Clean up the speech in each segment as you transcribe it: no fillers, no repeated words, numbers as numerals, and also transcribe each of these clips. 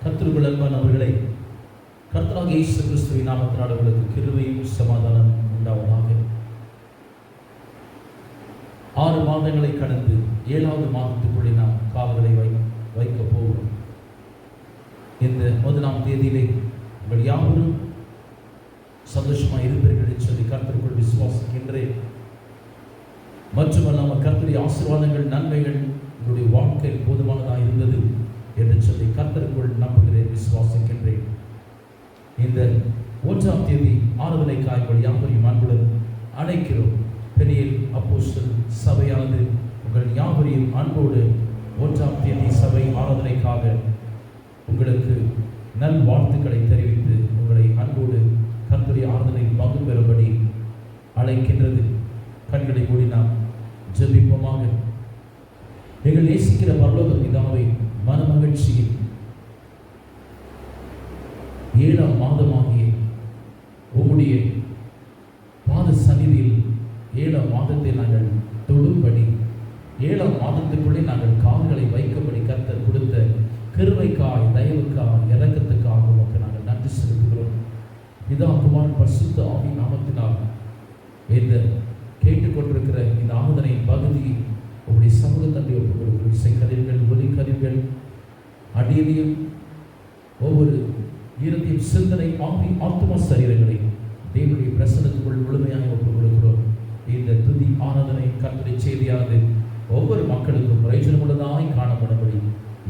கர்த்தருக்குள் அன்பானவர்களே, கர்த்தராகிய இயேசு கிறிஸ்துவின் நாமத்தினால் உங்களுக்கு கிருபையும் சமாதானம் உண்டாவதாக. 6 மாதங்களை கடந்து 7வது மாதத்துக்குள்ளே நாம் கால்களை வைக்க போகிறோம். இந்த 1ஆம் தேதியிலே உங்கள் யாவரும் சந்தோஷமாக இருப்பீர்கள் என்று சொல்லி கர்த்தருக்குள் விசுவாசிக்கின்றேன். மட்டுமல்லாமல் கர்த்தருடைய ஆசீர்வாதங்கள், நன்மைகள் உங்களுடைய வாழ்க்கையில் போதுமானதாக இருந்தது என்று சொல்லி கர்த்தருக்குள் நம்புகிறேன், விசுவாசிக்கின்றேன். இந்த 1ஆம் தேதி ஆராதனைக்காக உங்கள் யாவரையும் அன்புடன் அழைக்கிறோம். பெரியல் அப்போஸ்தலர் சபையானது உங்கள் யாவரையும் அன்போடு 1ஆம் தேதி சபை ஆராதனைக்காக உங்களுக்கு நல் வாழ்த்துக்களை தெரிவித்து உங்களை அன்போடு கர்த்தருடைய ஆராதனையில் பங்கு பெறும்படி அழைக்கின்றது. கண்களை மூடி நாம் ஜெபிப்போமாக. எங்கள் நேசிக்கிற பரலோக பிதாவே, மனமகிழ்ச்சியில் 7ஆம் மாதமாகிய உம்முடைய பாத சந்நிதியில் 7ஆம் மாதத்தை நாங்கள் தொடும்படி, 7ஆம் மாதத்துக்குள்ளே நாங்கள் கால்களை வைக்கும்படி கர்த்தர் கொடுத்த கிருபைக்காய், தயவுக்காய், இரக்கத்துக்காக உமக்கு நாங்கள் நன்றி செலுத்துகிறோம். பிதா, குமாரன், பரிசுத்த ஆவி நாமத்தினால் இந்த கேட்டுக்கொண்டிருக்கிற இந்த ஆராதனையின் பகுதி உங்களுடைய சமூகத்தண்டை ஒப்புக்கொடுக்கிற இசைக்கருவிகள், ஒலிக்கருவிகள் அடியையும் ஒவ்வொரு ஈரத்தையும், சிந்தனை, ஆவி, ஆத்மா சரீரங்களை தேவனுடைய பிரசனத்துக்குள் முழுமையாக ஒப்புக் கொடுக்கிறோம். இந்த துதி ஆராதனை கர்த்தருடைய செய்தியானது ஒவ்வொரு மக்களுக்கும் பிரயோஜனமுள்ளதாய் காணப்படும்படி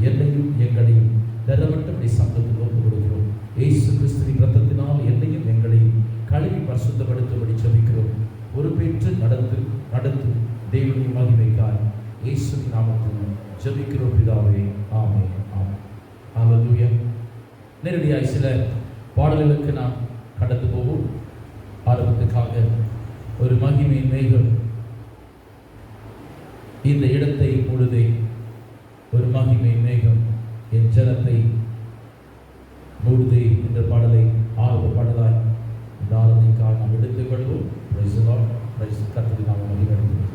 என்னையும் எங்களையும் தரமட்டபடி சமூகத்தில் ஒப்புக் கொடுக்கிறோம். இயேசு கிறிஸ்துவின் இரத்தத்தினால் என்னையும் எங்களையும் கழுவி பரிசுத்தப்படுத்தும்படி ஜெபிக்கிறோம். பொறுப்பேற்று நடத்தும் தேவனுடைய மகிமைக்காய் இயேசுவின் நாமத்தில் ஜெபிக்கிறோம் பிதாவே, ஆமென். ஆமென். ஹல்லேலூயா. நேரடியாய் சில பாடல்களுக்கு நாம் கடந்து போவோம். ஆரம்பத்துக்காக ஒரு மகிமையின் மேகம் இந்த இடத்தை மூடுதே, ஒரு மகிமையின் மேகம் என் ஜனத்தை மூடுதே என்ற பாடலை ஆரம்ப பாடலாய் இந்த ஆராதனைக்காக நாம் எடுத்துக் கொள்வோம். Praise the Lord. பிரைஸ் கர்த்தரை நாம் மகிமைப்படுத்துவோம்.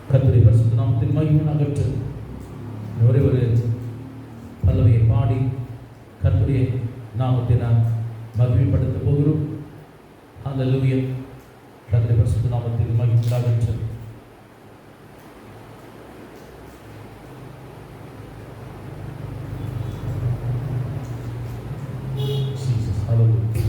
கர்த்தருடைய பரிசுத்த நாமத்தின் மகிமையாகட்டும். ஒரே ஒரு பல்லவியை பாடி கர்த்தருடைய நாமத்தை நாம் மகிமைப்படுத்த போகிறோம். ஹல்லேலூயா. கர்த்தருடைய பரிசுத்த நாமத்தின் மகிமையாகட்டும். Jesus, hallelujah.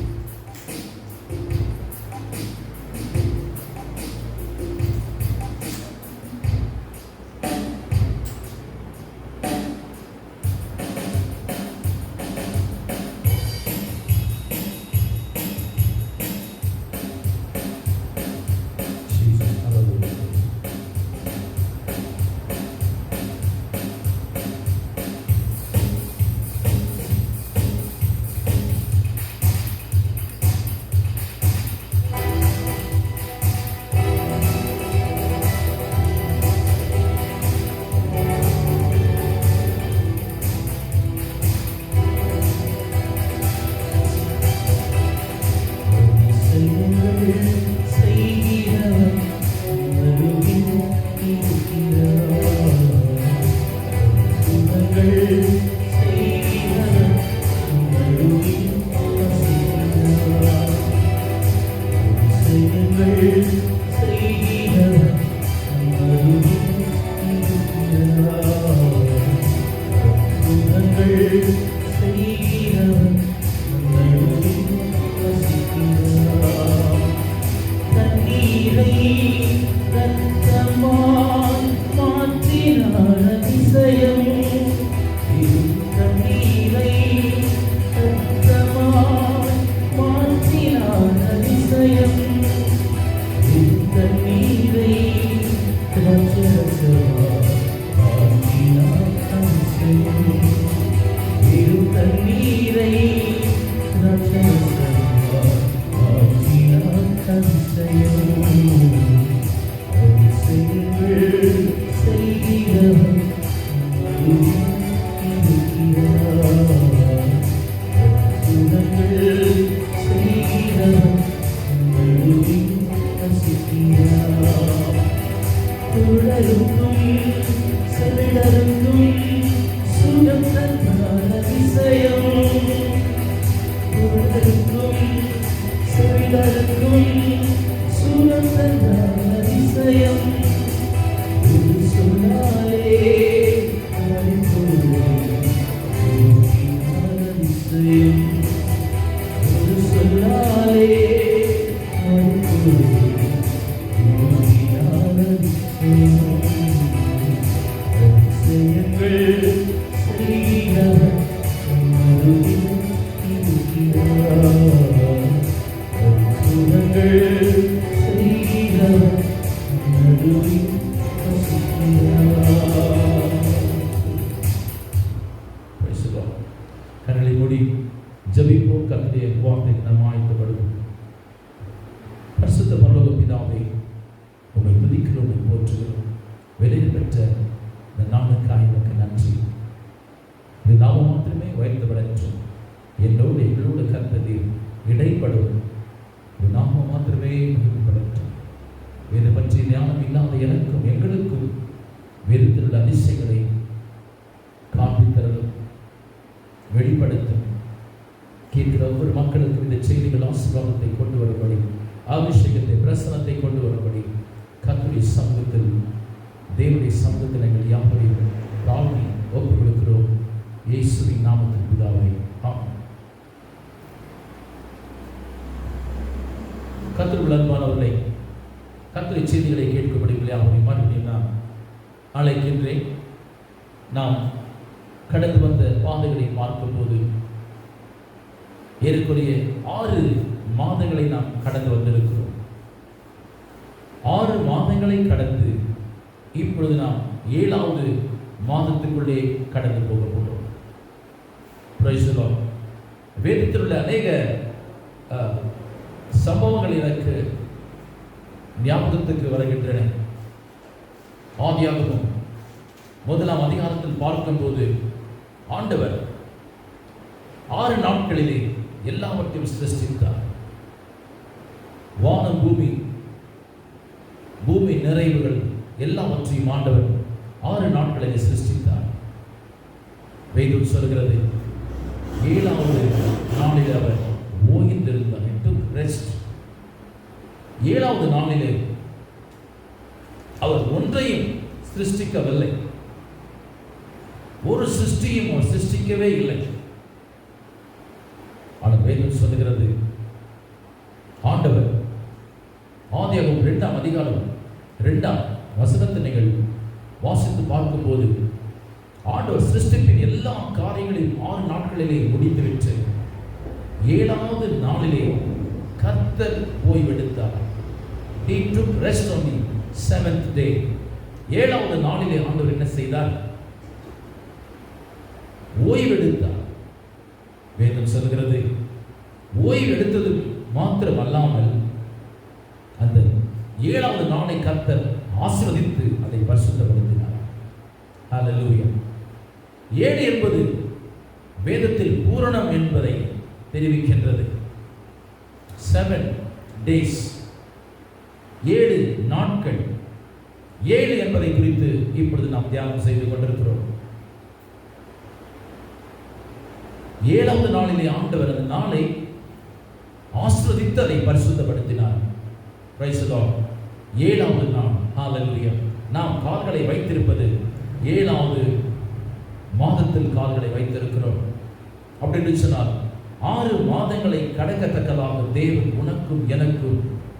கண்களை மூடி ஜெபிப்போம். கர்த்தருடைய வார்த்தைக்கு நாம் ஆயத்தப்படுவோம். பரிசுத்த பரலோக பிதாவே, உம்மை துதிக்கிறோம், உம்மை போற்றுகிறோம். வெளியில் பெற்ற இந்த நாளுக்காக எனக்கு நன்றி. இந்த நாமம் மாத்திரமே உயர்த்தப்படட்டும். என்னோடு எங்களோடு கர்த்தரே இடைப்படும். இந்த நாமம் மாத்திரமே மகிமைப்படட்டும். வேறு பற்றி ஞானம் இல்லாத எனக்கும் எங்களுக்கும் வேறு அதிசயங்களை வெளிப்படுத்தும். கேட்கிற ஒவ்வொரு மக்களுக்கும் இந்த செய்திகள் ஆசீர்வாதத்தை கொண்டு வரும்படி, அபிஷேகத்தை, பிரசனத்தை கொண்டு வரும்படி கர்த்தருடைய சமூகத்தில், தேவனுடைய சமூகத்தில் எங்கள் யாவரையும் தாழ்த்தி ஒப்புக் கொடுக்கிறோம். இயேசுவின் நாமத்தில் பிதாவே, ஆமென். கர்த்தருக்குள் அன்பானவர்களே, கர்த்தருடைய செய்திகளை கேட்கும்படி யாவரையும் மறுபடியும் நான் அழைக்கின்றேன். நாம் கடந்து வந்த பாதைகளை பார்க்கும்போது ஏறக்குறைய 6 மாதங்களை நாம் கடந்து வந்திருக்கிறோம். 6 மாதங்களை கடந்து இப்பொழுது நாம் 7வது மாதத்துக்குள்ளே கடந்து போக போகிறோம். Praise the Lord. வேதத்தில் உள்ள அநேக சம்பவங்கள் எனக்கு ஞாபகத்துக்கு வருகின்றன. ஆதியாகமம் 1ஆம் அதிகாரத்தில் பார்க்கும்போது ஆண்டவர் 6 நாட்களிலே எல்லாவற்றையும் சிருஷ்டித்தார். வானம், பூமி நிறைவுகள் எல்லாவற்றையும் ஆண்டவர் 6 நாட்களிலே சிருஷ்டித்தார். வேதம் சொல்கிறது 7வது நாளிலே அவர் ஓய்ந்திருந்தார். ரெஸ்ட். 7வது நாளிலே அவர் ஒன்றையும் சிருஷ்டிக்கவில்லை. ஒரு சிருஷ்டியும் அவர் சிருஷ்டிக்கவே இல்லை. ஆனால் வேதம் சொல்லுகிறது ஆண்டவர் ஆதியாகமம் 2ஆம் அதிகாரம் 2ஆம் வசனத்தை நீங்கள் வாசித்து பார்க்கும்போது ஆண்டவர் சிருஷ்டிப்பின் எல்லா காரியங்களையும் 6 நாட்களிலே முடித்துவிட்டு 7வது நாளிலே கர்த்தர் ஓய்வெடுத்தார். He took rest on the 7th day. 7வது நாளிலே ஆண்டவர் என்ன செய்தார்? ஓய்வெடுத்தார். வேதம் சொல்கிறது ஓய்வெடுத்தது மாத்திரம் அல்லாமல் அந்த 7வது நாளை கர்த்தர் ஆசீர்வதித்து அதை பரிசுத்தப்படுத்தினார். ஹல்லேலூயா. 7 என்பது வேதத்தில் பூரணம் என்பதை தெரிவிக்கின்றது. 7 days, 7 நாட்கள். 7 என்பதை குறித்து இப்பொழுது நாம் தியானம் செய்து கொண்டிருக்கிறோம். 7வது நாளிலே ஆண்டவர் அந்த நாளை ஆசீர்வதித்து அதை பரிசுத்தப்படுத்தினார். Praise the Lord. 7வது நாள். ஹல்லேலூயா. நாம் கால்களை வைத்திருப்பது 7வது மாதத்தில் கால்களை வைத்திருக்கிறோம். அப்படின்னு சொன்னால் 6 மாதங்களை கடக்கத்தக்கதாக தேவன் உனக்கும் எனக்கும்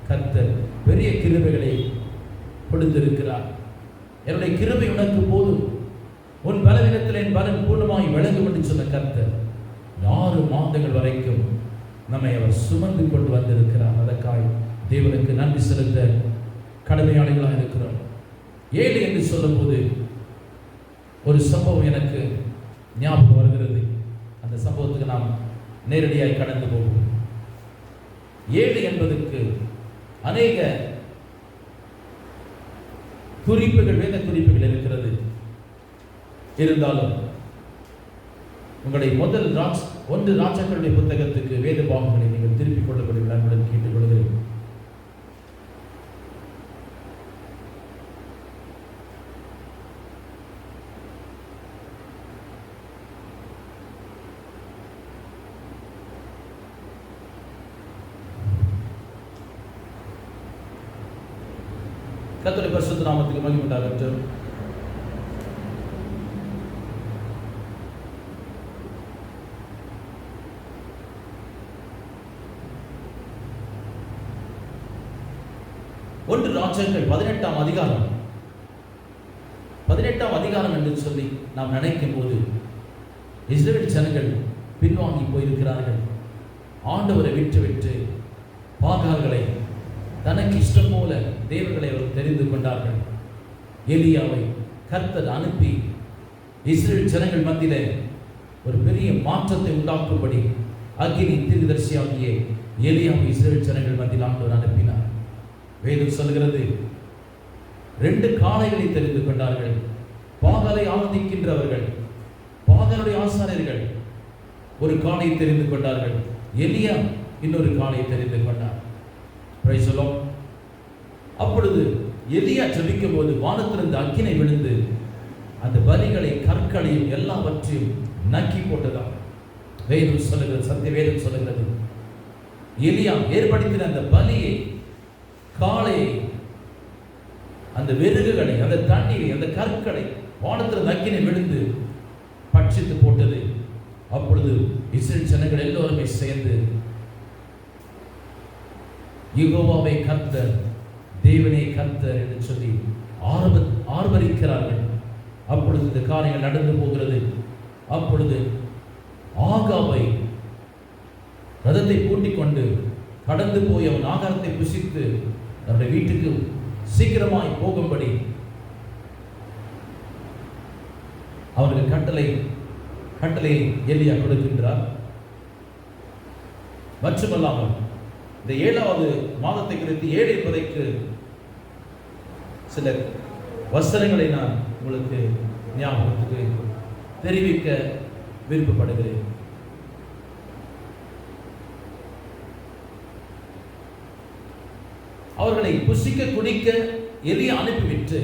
கர்த்தர் பெரிய கிருபைகளை கொடுத்திருக்கிறார். என்னுடைய கிருபை உனக்கு போதும், உன் பலவீனத்தில் என் பலன் பூர்ணமாய் விளங்கும் என்று சொன்ன கர்த்தர் 6 மாதங்கள் வரைக்கும் நம்மை அவர் சுமந்து கொண்டு வந்திருக்கிறார். அதற்காக தேவனுக்கு நன்றி செலுத்த கடமையாளிகளாக இருக்கிறோம். 7 என்று சொல்லும்போது ஒரு சம்பவம் எனக்கு ஞாபகம் வருகிறது. அந்த சம்பவத்துக்கு நாம் நேரடியாய் கடந்து போகும். 7 என்பதற்கு அநேக குறிப்புகள், வேத குறிப்புகள் இருக்கிறது. இருந்தாலும் உங்களுடைய முதல் 1 ராஜாக்களுடைய புத்தகத்துக்கு வேத பாகங்களை நீங்கள் திருப்பிக் கொள்ளக்கூடிய விழாக்களுடன் கேட்டுக்கொள்கிறேன். கர்த்தருடைய பரிசுத்த நாமத்துக்கு மகிமை உண்டாகட்டும். ஒன்று ராஜாக்கள் 18ஆம் அதிகாரம். 18ஆம் அதிகாரம் என்று சொல்லி நாம் நினைக்கும் போது இஸ்ரவேல் ஜனங்கள் பின்வாங்கி போயிருக்கிறார்கள். ஆண்டவரை விட்டு பாகால்களை தனக்கு இஷ்டம் போல தேவர்களை அவர் தெரிந்து கொண்டார்கள். எலியாவை கர்த்தர் அனுப்பி இஸ்ரவேல் ஜனங்கள் மத்தியிலே ஒரு பெரிய மாற்றத்தை உண்டாக்கும்படி அக்கினி தீர்க்கதரிசியாகிய எலியாவை இஸ்ரவேல் ஜனங்கள் மத்தியில் ஆண்டவர் அனுப்பினார். வேதம் சொல்கிறது 2 காளைகளை தெரிந்து கொண்டார்கள். பாகாலை ஆராதிக்கின்றவர்கள், பாகாலுடைய ஆசாரியர்கள் ஒரு காளையை தெரிந்து கொண்டார்கள். எலியா இன்னொரு காளையை தெரிந்து கொண்டார். Praise the Lord. அப்பொழுது எலியா ஜெபிக்கும் போது வானத்திலிருந்து அக்கினி விழுந்து அந்த பலிகளை, கற்களையும் எல்லாவற்றையும் நக்கி போட்டதாம். வேதம் சொல்லுகிறது, சத்திய வேதம் சொல்லுகிறது, எலியா ஏற்படுத்தின அந்த பலியை, காளையை, அந்த வெறுகுகளை, அந்த தண்ணீரை, அந்த கற்களை வானத்தில் அக்கினி விழுந்து பட்சித்து போட்டது. அப்பொழுது இஸ்ரவேல் ஜனங்கள் எல்லோருமே சேர்ந்து யெகோவாவே கர்த்தர், தேவனே கர்த்தர் என்று சொல்லி ஆர்ப்பரிக்கிறார்கள். அப்பொழுது இந்த காரியங்கள் நடந்து போகிறது. அப்பொழுது ஆகாபை ரதத்தை பூட்டிக் கொண்டு கடந்து போய் அவன் ஆகாரத்தை புசித்து தன்னுடைய வீட்டுக்கு சீக்கிரமாய் போகும்படி அவர்கள் கட்டளை எலியா கொடுக்கின்றார். மட்டுமல்லாமல் இந்த 7வது மாதத்தை குறித்து 7 என்பதற்கு சில வசனங்களை நான் உங்களுக்கு ஞாபகத்துக்கு தெரிவிக்க விருப்பப்படுகிறேன். அவர்களை புசிக்க குடிக்க எலியா அனுப்பிவிட்டு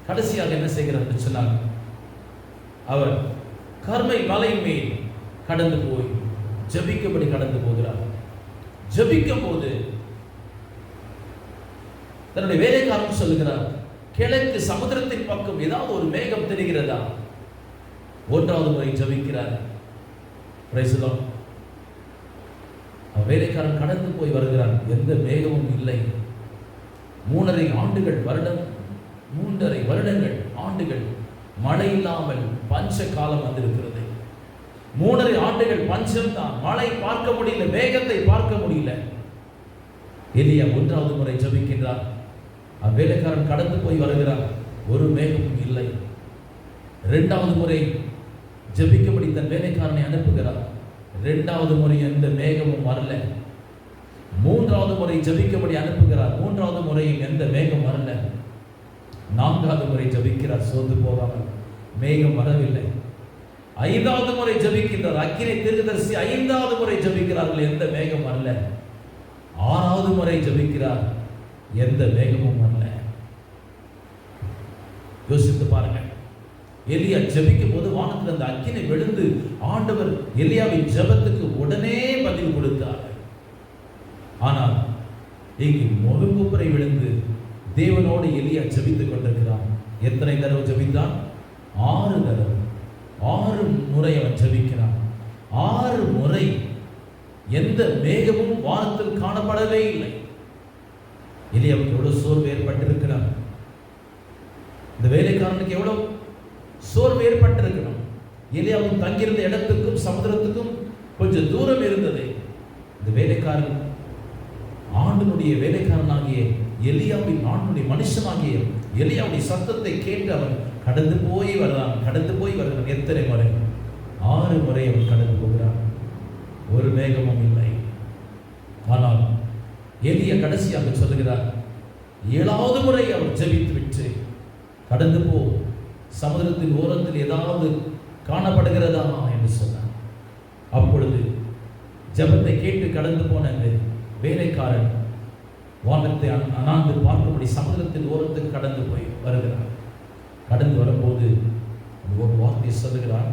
கடைசியாக என்ன செய்கிறார் என்று சொன்னார், அவர் கர்மை மலை மேல் கடந்து போய் ஜபிக்கும்படி கடந்து போகிறார். ஜபிக்கும் போது தன்னுடைய வேலைக்காரன் சொல்லுகிறார், கிழக்கு சமுத்திரத்தின் பக்கம் ஏதாவது ஒரு மேகம் தெரிகிறதா? 1வது முறை ஜபிக்கிறார். வேலைக்காரன் கடந்து போய் வருகிறான். எந்த மேகமும் இல்லை. 3.5 வருடங்கள் ஆண்டுகள் மழை இல்லாமல் பஞ்ச காலம் வந்திருக்கிறது. 3.5 ஆண்டுகள் பஞ்சம் தான். மழை பார்க்க முடியல, மேகத்தை பார்க்க முடியல. எலியா 1வது முறை ஜபிக்கின்றார். வேலைக்காரன் கடந்து போய் வருகிறார். ஒரு மேகமும் இல்லை. 2வது முறை ஜபிக்கும்படி தன் வேலைக்காரனை அனுப்புகிறார். 2வது முறை எந்த மேகமும் வரல. 3வது முறை ஜபிக்கும்படி அனுப்புகிறார். 3வது முறையும் எந்த மேகம் வரல. 4வது முறை ஜபிக்கிறார். சோர்ந்து போகாமல், மேகம் வரவில்லை. 5வது முறை ஜபிக்கின்றார். அக்கினி தீர்க்கதரிசி 5வது முறை ஜபிக்கிறார்கள். எந்த மேகம் வரல. 6வது முறை ஜபிக்கிறார். எந்த மேகமும் வரல. யோசித்து பாருங்க. எலியா ஜபிக்கும் போது வானத்தில் அந்த அக்கினி விழுந்து ஆண்டவர் எலியாவின் ஜபத்துக்கு உடனே பதில் கொடுத்தார். ஆனால் இங்கு முகங்குப்புரை விழுந்து தேவனோடு எலியா ஜபித்துக் கொண்டிருக்கிறான். எத்தனை தடவை ஜபித்தான்? 6 தடவை. 6 முறை அவன் ஜபிக்கிறான். 6 முறை எந்த மேகமும் வானத்தில் காணப்படவே இல்லை. எலியாவுக்கு எவ்வளவு சோர்வு ஏற்பட்டிருக்கிறார். இந்த வேலைக்காரனுக்கு எவ்வளவு சோர்வு ஏற்பட்டிருக்கணும். எலியாவும் தங்கியிருந்த இடத்துக்கும் சமுதிரத்துக்கும் கொஞ்சம் தூரம் இருந்தது. இந்த வேலைக்காரன் ஆண்டனுடைய வேலைக்காரனாகிய எலியாவின், ஆண்டனுடைய மனுஷனாகிய எலியாவுடைய சத்தத்தை கேட்டு அவன் கடந்து போய் வருகிறான். எத்தனை முறை? 6 முறை அவன் கடந்து போகிறான். ஒரு மேகமும் இல்லை. ஆனால் எலியா கடைசியாக சொல்லுகிறார், 7வது முறை அவர் ஜெபித்து விட்டு கடந்து போ, சமுதிரத்தின் ஓரத்தில் ஏதாவது காணப்படுகிறதா என்று சொன்னார். அப்பொழுது ஜெபத்தை கேட்டு கடந்து போன வேலைக்காரன் வானத்தை அண்ணாந்து பார்க்கும்படி சமுதிரத்தின் ஓரத்துக்கு கடந்து போய் வருகிறார். கடந்து வரும்போது ஒரு வார்த்தை சொல்லுகிறார்,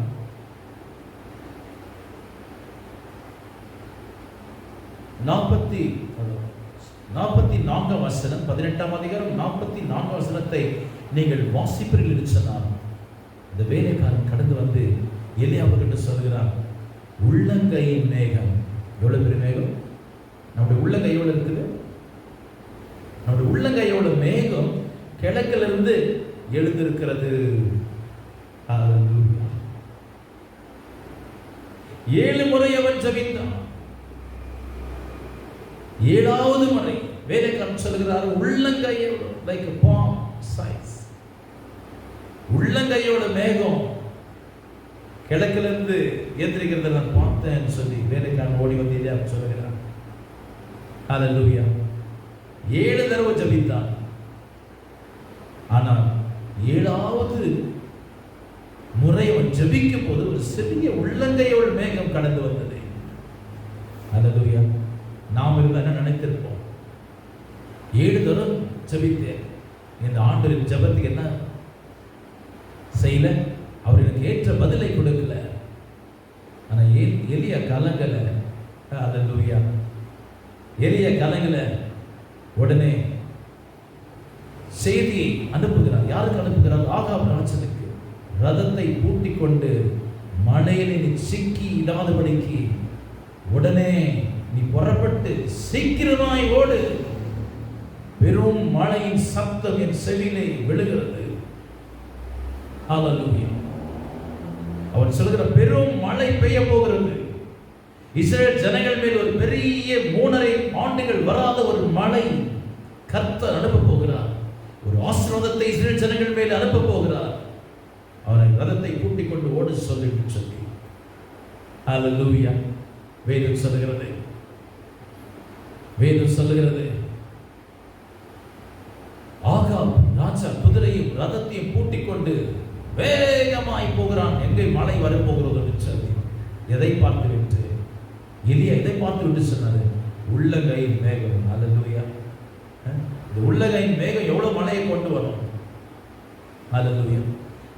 44 வசனம், 18ஆம் அதிகாரம் 44 வசனத்தை நீங்கள் வாசிப்பீர்கள் என்று சொன்னார். இந்த வேலைக்காரன் கடந்து வந்து எலியாவுக்கு சொல்கிறார், உள்ளங்கையின் மேகம். எவ்வளவு பெரிய மேகம்! நம்முடைய உள்ளங்கையோடு இருக்குது. நம்முடைய உள்ளங்கையோட மேகம் கிழக்கிலிருந்து எழுந்திருக்கிறது. 7 முறை அவன் ஜெபித்தான். 7வது முறை வேலைக்காரன் சொல்கிறார், உள்ளங்கையோட லைக் பாம் சைஸ், உள்ளங்கையோட மேகம் கிழக்கிலிருந்து ஏந்திரிக்கிறத நான் பார்த்தேன் சொல்லி வேலைக்காரன் ஓடி வந்து இல்லையா சொல்லுகிறான். ஹல்லேலூயா. 7 தடவை ஜெபித்தான். ஆனால் 7வது முறை அவன் ஜெபிக்கும் போது ஒரு சிறிய உள்ளங்கையோட மேகம் கடந்து வந்தது. ஹல்லேலூயா. நாம் இருந்தா என்ன நினைத்திருப்போம்? 7 தடவை ஜெபித்தேன், இந்த ஆண்டவரின் ஜெபத்துக்கு என்ன செய்யல, அவர் எனக்கு ஏற்ற பதிலை கொடுக்கல. ஆனா எலியா கலங்கல. அல்லேலூயா. எலியா கலங்கல. உடனே செய்தியை அனுப்புகிறார். யாருக்கு அனுப்புகிறார்? ஆகாப் ராஜனுக்கு. ரதத்தை பூட்டிக் கொண்டு மழையிலே நீ சிக்கி இடாதபடிக்கு உடனே நீ புறப்பட்டு சீக்கிரமாய் ஓடு. பெரும் மழையின் சத்தம் என் செவியிலே விழுகிறது. அல்லேலூயா. அவர் சொல்கிற பெரும் மழை பெய்ய போகிறது. இஸ்ரவேல் ஜனங்கள் மேல் ஒரு பெரிய 3.5 ஆண்டுகள் வராத ஒரு மழை கர்த்தர் அனுப்ப போகிறார். ஒரு ஆசீர்வாதத்தை இஸ்ரவேல் ஜனங்கள் மேல் அனுப்ப போகிறார். அவரை ரதத்தை கூட்டிக் கொண்டு ஓடு சொல்லி. அல்லேலூயா. வேதம் சொல்லுகிறது ஆகாப் ராஜா குதிரையும் ரதத்தையும் கூட்டிக் கொண்டு வேகமாய் போகிறான். எங்கே மழை வரப்போகிறது என்று சொல்லி. எதை பார்த்து விட்டு எலியா எதை பார்த்து விட்டு சொன்னாரு? உள்ளங்கையின் மேகம். அல்லேலூயா. இந்த உள்ளங்கையின் மேகம் எவ்வளவு மழையை கொண்டு வரும்? அல்லேலூயா.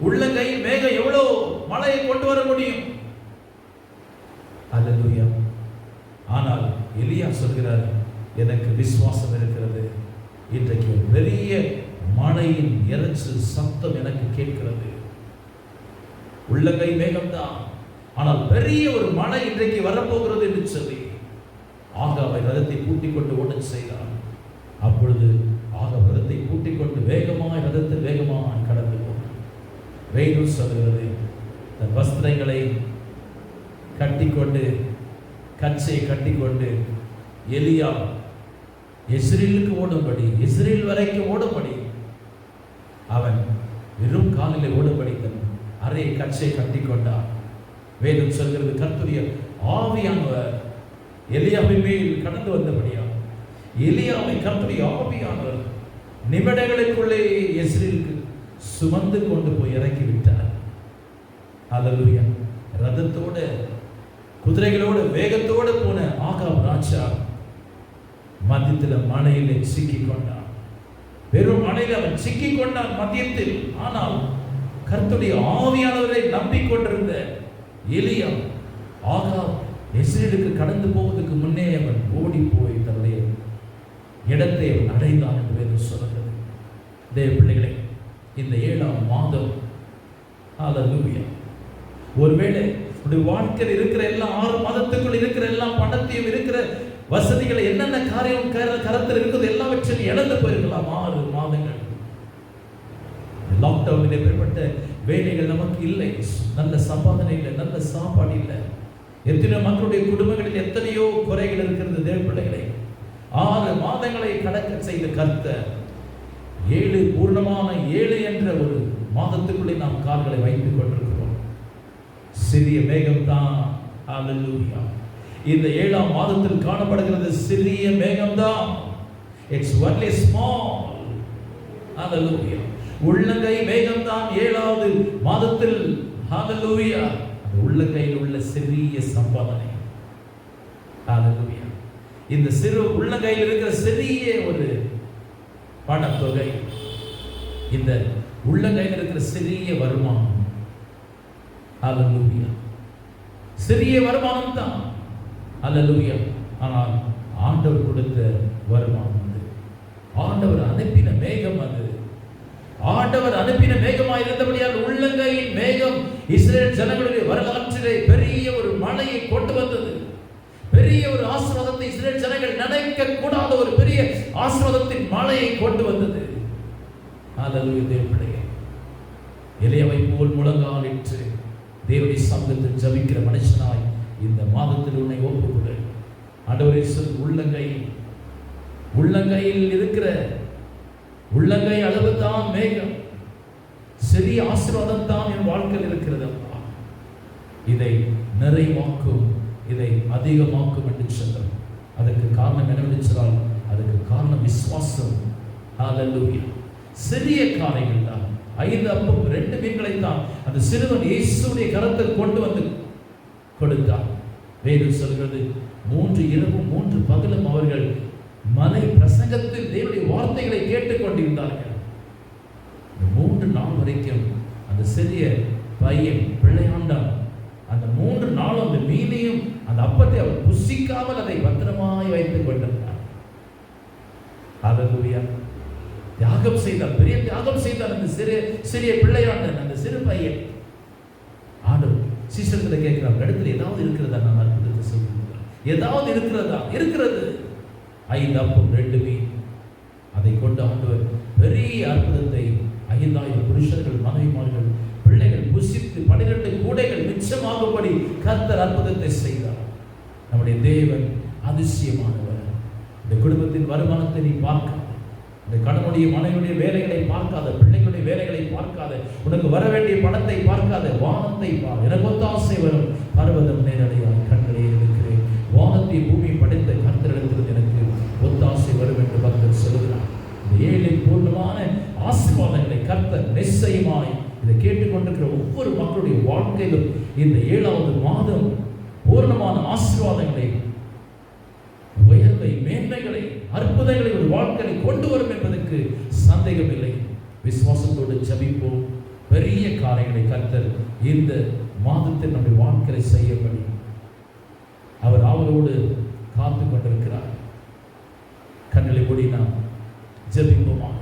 உள்ளங்கையின் மேகம் எவ்வளவு மழையை கொண்டு வர முடியும்? அல்லேலூயா. ஆனால் எலியா சொல்கிறார், எனக்கு விசுவாசம் இருக்கிறது. இன்றைக்கு ஒரு பெரிய மழையின் இரைச்சல் சத்தம் எனக்கு கேட்கிறது. உள்ளங்கை மேகம்தான், ஆனால் பெரிய ஒரு மழை இன்றைக்கு வரப்போகிறது என்று சொல்லி ஆகாவை ரதத்தை கூட்டிக் கொண்டு ஓட செய்தார். அப்பொழுது ஆகாப் ரதத்தை கூட்டிக் கொண்டு ரதத்தை வேகமாய் கடந்து போனார். வேதம் சொல்கிறது, தன் வஸ்திரங்களை கட்டிக்கொண்டு கச்சையை கட்டிக்கொண்டு எலியா இஸ்ரேலுக்கு ஓடும்படி, இஸ்ரேல் வரைக்கும் ஓடும்படி, அவன் வெறும் காலிலே ஓடும்படி தன் அறையை கச்சையை கட்டிக்கொண்டார். வேதம் சொல்கிறது, கர்த்தருடைய ஆவியானவர் எலியாவின் மேல் கடந்து வந்தபடியா எலியாவை கர்த்தருடைய ஆவியானவர் நிமிடங்களுக்குள்ளே இஸ்ரேலுக்கு சுமந்து கொண்டு போய் இறக்கி விட்டார். அல்லேலூயா. ரதத்தோட குதிரைகளோடு வேகத்தோடு போன ஆகாப் ராஜா மத்தியத்தில் மழையிலே சிக்கிக் கொண்டான். பெரும் மழையில் அவன் சிக்கிக் கொண்டான் மத்தியத்தில். ஆனால் கர்த்தருடைய ஆவியானவரை நம்பிக்கொண்டிருந்த எலியா ஆகாப் இஸ்ரேலுக்கு கடந்து போவதற்கு முன்னே அவன் ஓடி போய் தன்னுடைய இடத்தை அவன் அடைந்தான் என்று வேதம் சொல்கிறது. தேவ பிள்ளைகளே, இந்த 7ஆம் மாதம் அல்லேலூயா, ஒருவேளை உடைய வாழ்க்கையில் இருக்கிற எல்லா 6 மாதத்துக்குள் இருக்கிற எல்லா பணத்தையும் இருக்கிற வசதிகளை என்னென்ன காரியம் கரத்தில் இருக்குது எல்லாவற்றையும் இழந்து போயிருக்கலாம். 6 மாதங்கள் லாக்டவுனில் ஏற்பட்ட வேலைகள் நமக்கு இல்லை, நல்ல சம்பாதனை இல்லை, நல்ல சாப்பாடு இல்லை. எத்தனையோ மக்களுடைய குடும்பங்களில் எத்தனையோ குறைகள் இருக்கிறது. தேவ பிள்ளைகளை, 6 மாதங்களை கடக்க செய்த கர்த்தர் 7 பூர்ணமான 7 என்ற ஒரு மாதத்துக்குள்ளே நாம் கால்களை வைத்துக் கொண்டிருக்கிறோம். சிறிய மேகம்தான். அல்லேலூயா. இந்த 7ஆம் மாதத்தில் காணப்படுகிறது சிறிய மேகம்தான். It's only small. அல்லேலூயா. உள்ளங்கை மேகம்தான் 7வது மாதத்தில். அல்லேலூயா. அந்த உள்ளங்கையில் உள்ள சிறிய சம்பாதனை. அல்லேலூயா. இந்த சிறு உள்ளங்கையில் இருக்கிற சிறிய ஒரு பணத்தொகை, இந்த உள்ளங்கையில் இருக்கிற சிறிய வருமானம். அல்லேலூயா. சிறிய வருமானம் தான். அல்லேலூயா. ஆனால் ஆண்டவர் கொடுத்த வருமானம் அது. ஆண்டவர் அனுப்பின மேகம் அது. ஆண்டவர் அனுப்பின மேகமாய் இருந்தபடியால் உள்ளங்கையின் மேகம் இஸ்ரேல் ஜனங்களுடைய வரலாற்றிலே பெரிய ஒரு மழையை கொண்டு வந்தது. பெரிய ஒரு ஆசீர்வாதத்தை இஸ்ரேல் ஜனங்கள் நினைக்க கூடாத ஒரு பெரிய ஆசீர்வாதத்தின் மழையை கொண்டு வந்தது. அல்லேலூயா. தேவனுடைய எலியாவை போல் முழங்காலிட்டு தேவனுடைய சமூகத்தில் ஜெபிக்கிற மனுஷனாய் இந்த மாதத்தில் உன்னை ஒப்புக்கொடு. ஆண்டவரே, உள்ளங்கையில் இருக்கிற உள்ளங்கை அளவு தான் மேகம், சிறிய ஆசீர்வாதம் தான் என் வாழ்க்கையில் இருக்கிறது. இதை நிறைவாக்கும், இதை அதிகமாக்கும் என்று சொல்லும். அதற்கு காரணம் என்னவென்று சொன்னால், அதுக்கு காரணம் விசுவாசம். அல்லேலூயா. சிறிய காரியங்கள் தான். 5 அப்பம் 2 மீன்களை தான் அந்த சிறுவன் இயேசுவுடைய கரத்தில் கொண்டு வந்து கொடுத்தார். வேதம் சொல்கிறது, 3 இரவும் 3 பகலும் அவர்கள் மலை பிரசங்கத்தில் தேவனுடைய வார்த்தைகளை கேட்டுக் கொண்டிருந்தார்கள். 3 நாள் வரைக்கும் அந்த சிறிய பையன் பிள்ளையாண்டான். அந்த 3 நாள் அந்த மீனையும் அந்த அப்பத்தை அவர் புசிக்காமல் அதை பத்திரமாய் வைத்துக் கொண்டிருந்தார். ஹல்லேலூயா. தியாகம் செய்தார், பெரிய தியாகம் செய்தார் அந்த சிறிய பிள்ளையான அந்த சிறு பையன். ஆண்டவர் சீசத்துல கேட்கிறார், இடத்துல ஏதாவது இருக்கிறதா? நான் அற்புதத்தை செய்திருக்கிறேன், ஏதாவது இருக்கிறதா? இருக்கிறது. 5 அப்பம் 2 மீன். அதை கொண்டு ஆண்டவர் பெரிய அற்புதத்தை 5000 புருஷர்கள், மனைவிமார்கள், பிள்ளைகள் புசித்து 12 கூடைகள் மிச்சமாகும்படி கர்த்தர் அற்புதத்தை செய்தார். நம்முடைய தேவன் அதிசயமானவர். இந்த குடும்பத்தின் வருமானத்தை நீ பார்க்காத, இந்த கணவனுடைய மனைவியுடைய வேலைகளை பார்க்காத, பிள்ளைகளுடைய வேலைகளை பார்க்காத, உனக்கு வர வேண்டிய பணத்தை பார்க்காத, வானத்தை பார். எனக்கு ஒத்தாசை வரும், பர்வதம் நேரடியாய் கண்களை இருக்கிறேன். வானத்தை பூமி படைத்த கர்த்தரிடத்திலிருந்து எனக்கு ஒத்தாசை வரும் என்று பக்தர் சொல்லுகிறார். இந்த 7 பூர்ணமான ஆசீர்வாதங்களை கர்த்தர் நிச்சயமாய் இதை கேட்டுக்கொண்டிருக்கிற ஒவ்வொரு மக்களுடைய வாழ்க்கையிலும் இந்த 7வது மாதம் பூர்ணமான ஆசீர்வாதங்களை, உயர்வை, மேன்மைகளை, அற்புதங்களை ஒரு வாழ்க்கையை கொண்டு வரும் என்பதற்கு சந்தேகம் இல்லை. விசுவாசத்தோடு ஜெபிப்போம். பெரிய காரியங்களை கர்த்தர் இந்த மாதத்தில் நம்முடைய வாழ்க்கையை செய்யப்படி அவர் அவரோடு காத்து கொண்டிருக்கிறார். கண்களை மூடி நாம் ஜெபிப்போமாக.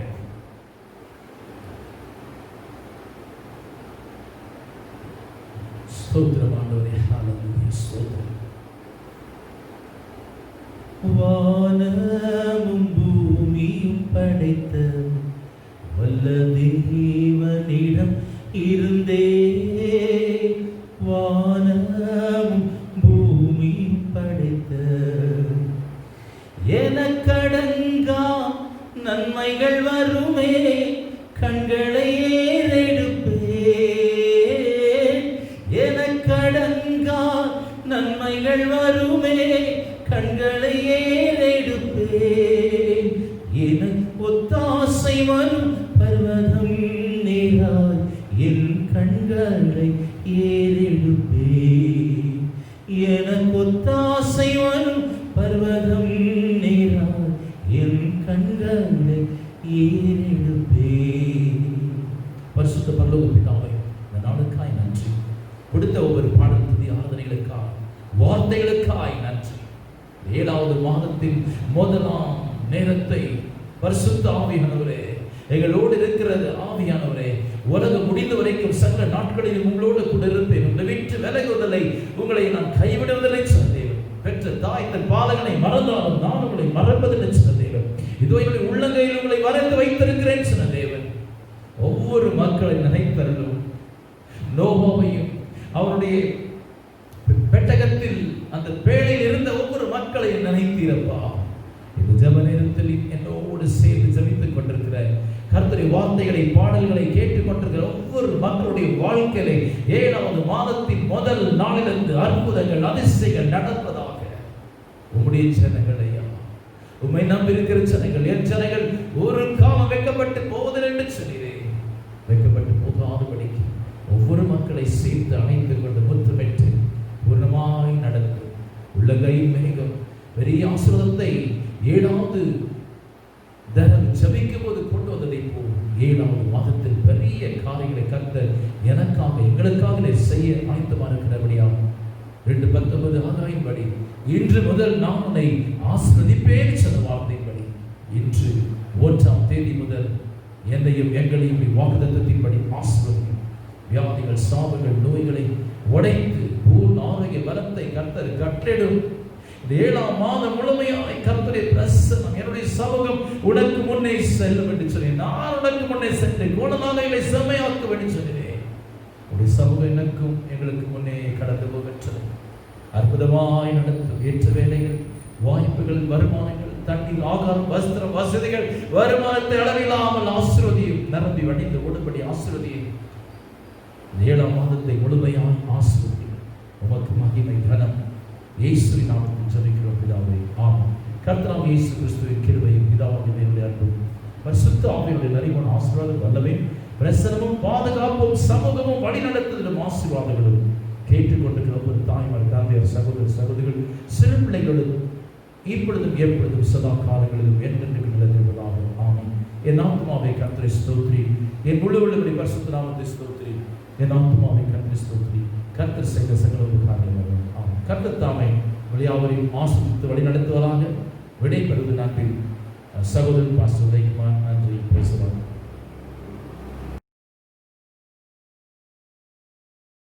ஸ்தோத்திரம் ஆண்டவரே, ஹல்லேலூயா, ஸ்தோத்திரம். வானமும் பூமியும் படைத்த வல்ல தேவனிடம் இருந்தே, வானமும் பூமியும் படைத்த எனக்கடங்கா நன்மைகள் வருமே, கண்களை ஏறெடுப்பேன். எனக்கடங்கா நன்மைகள் வருமே, கண்களை ஏறெடுப்பேன். எனக்கு ஒத்தாசை வரும் பர்வதம் நேராய் என் கண்களை ஏறெடுப்பேன். எனக்கு ஒத்தாசை வரும் பர்வதம் நேராய் என் கண்களை ஏறெடுப்பேன். பரிசுத்த பரலோக பிதாவே, இந்த நாளுக்காய் நன்றி. கொடுத்த ஒவ்வொரு பாடல் துதி ஆராதனைகளுக்காய், வார்த்தைகளுக்காய் நன்றி. 7வது மாதத்தின் முதலாம் நேரத்தை பரிசுத்த ஆவியானவரே எங்களோடு இருக்கிறது. ஆவியானவரே, உலகம் முடிந்த வரைக்கும் சகல நாட்களில் உங்களோடு கூட இருப்பேன். உங்களை விட்டு விலகுவதில்லை, உங்களை நான் கைவிடுவதில்லை சொன்னேன். பெற்ற தாய் தன் பாலகனை மறந்தாலும் நான் உங்களை மறப்பதில்லை சொன்ன தேவன். இதோ என்னுடைய உள்ளங்கையில் உங்களை வரைந்து வைத்திருக்கிறேன் சொன்ன தேவன். ஒவ்வொரு மக்களை நினைத்தருளும். நோவாவையும் அவருடைய பெட்டகத்தில் அந்த பேழையில் இருந்த ஒவ்வொரு மக்களையும் நினைத்தீரப்பா. இந்த ஜெப நேரத்தில் என்னோடு சேர்ந்து ஜெபித்துக் கொண்டிருக்கிற கர்த்தருடைய வார்த்தைகளை, பாடல்களை கேட்டுக்கொண்டிருக்கிற ஒவ்வொரு மக்களுடைய வாழ்க்கையிலே 7வது மாதத்தின் முதல் நாளிலிருந்து அற்புதங்கள், அதிசயங்கள் நடப்பதாக. உம்முடைய ஜனங்கள் ஐயா, உம்மை நம்பியிருக்கிற ஜனங்கள், என் ஜனங்கள் ஒரு காலம் வைக்கப்பட்டு போவதில்லை என்று சொல்கிறேன். வைக்கப்பட்டு போகாதபடிக்கு ஒவ்வொரு மக்களை சேர்த்து அணைத்துக் கொண்டு முற்றுமெற்று பூர்ணமாய் நடக்கும். உள்ளங்கை மேகம் பெரிய ஆசீர்வாதத்தை 7வது தரம் ஜெபிக்கும் போது கொண்டு வந்ததை போல் 7வது மாதத்தில் பெரிய காரியங்களை கர்த்தர் எனக்காக, எங்களுக்காக செய்ய ஆயத்தமாக இருக்கிறபடியாக 2:19 ஆகாயின்படி இன்று முதல் நான் உன்னை ஆசீர்வதிப்பேன் சொன்ன வார்த்தையின்படி இன்று 1ஆம் தேதி முதல் என்னையும் எங்களையும் வாக்குத்தத்தத்தின்படி ஆசீர்வதியும். வியாதிகள், சாபங்கள், நோய்களை உடைத்து பூர்ண ஆரோக்கிய பலத்தை கர்த்தர் கட்டளிடும். 7ஆம் மாதம் முழுமையாய் கர்த்தருடைய பிரசன்னம், என்னுடைய சமூகம் உனக்கு முன்னே செல்லும் என்று சொன்னேன். நான் உனக்கு முன்னே சென்று குணநாளைகளை செம்மையாக்கும் என்று சொன்னேன். உடைய சமூகம் எனக்கும் எங்களுக்கு முன்னே கடந்து போகின்றது. அற்புதமாய் நடத்தும். ஏற்ற வேலைகள், வாய்ப்புகள், வருமானங்கள், தண்ணீர், ஆகாரம், வஸ்திரம், வசதிகள், வருமானத்தை அளவில்லாமல் ஆசீர்வதியும். நிரம்பி வடிந்து ஓடும்படி ஆசீர்வதியும். 7ஆம் மாதத்தை முழுமையாய் ஆசீர்வதியும். உமக்கு மகிமை, கனம் இயேசுவின் நாமத்தில் ஜெபிக்கிறோம் பிதாவே, ஆமென். கர்த்தராகிய இயேசு கிறிஸ்துவின் கிருபையும் பிதாவாகிய தேவனுடைய அன்பும் பரிசுத்த ஆவியானவருடைய நிறைவான ஆசீர்வாதம், வல்லமையும், பிரசன்னமும், பாதுகாப்பும், சமூகமும், வழிநடத்துதலும், ஆசீர்வாதங்களும் கேட்டுக்கொண்டிருக்கிற ஒவ்வொரு தாய்மார், தந்தையர், சகோதர சகோதரிகள், சிறு பிள்ளைகளும் இப்பொழுதும் எப்பொழுதும் சதா காலங்களிலும் என்றென்றைக்கு நிலைத்திருப்பதாக. ஆமென். என் ஆத்துமாவை கர்த்தரை ஸ்தோத்திரி, என் முழு உள்ளபடி பரிசுத்த நாமத்தை ஸ்தோத்திரி, என் ஆத்துமாவை கர்த்தரை ஸ்தோத்திரி. கர்த்தர் செய்த சகல உபகாரங்கள். கர்த்தர் தாமே யாவரையும் ஆசீர்வதித்து வழி நடத்துவதாக. விடைபெறுவது நாட்டில் சகோதரன் பாஸ்டர் உதயகுமார். நன்றி. பேசுவார்.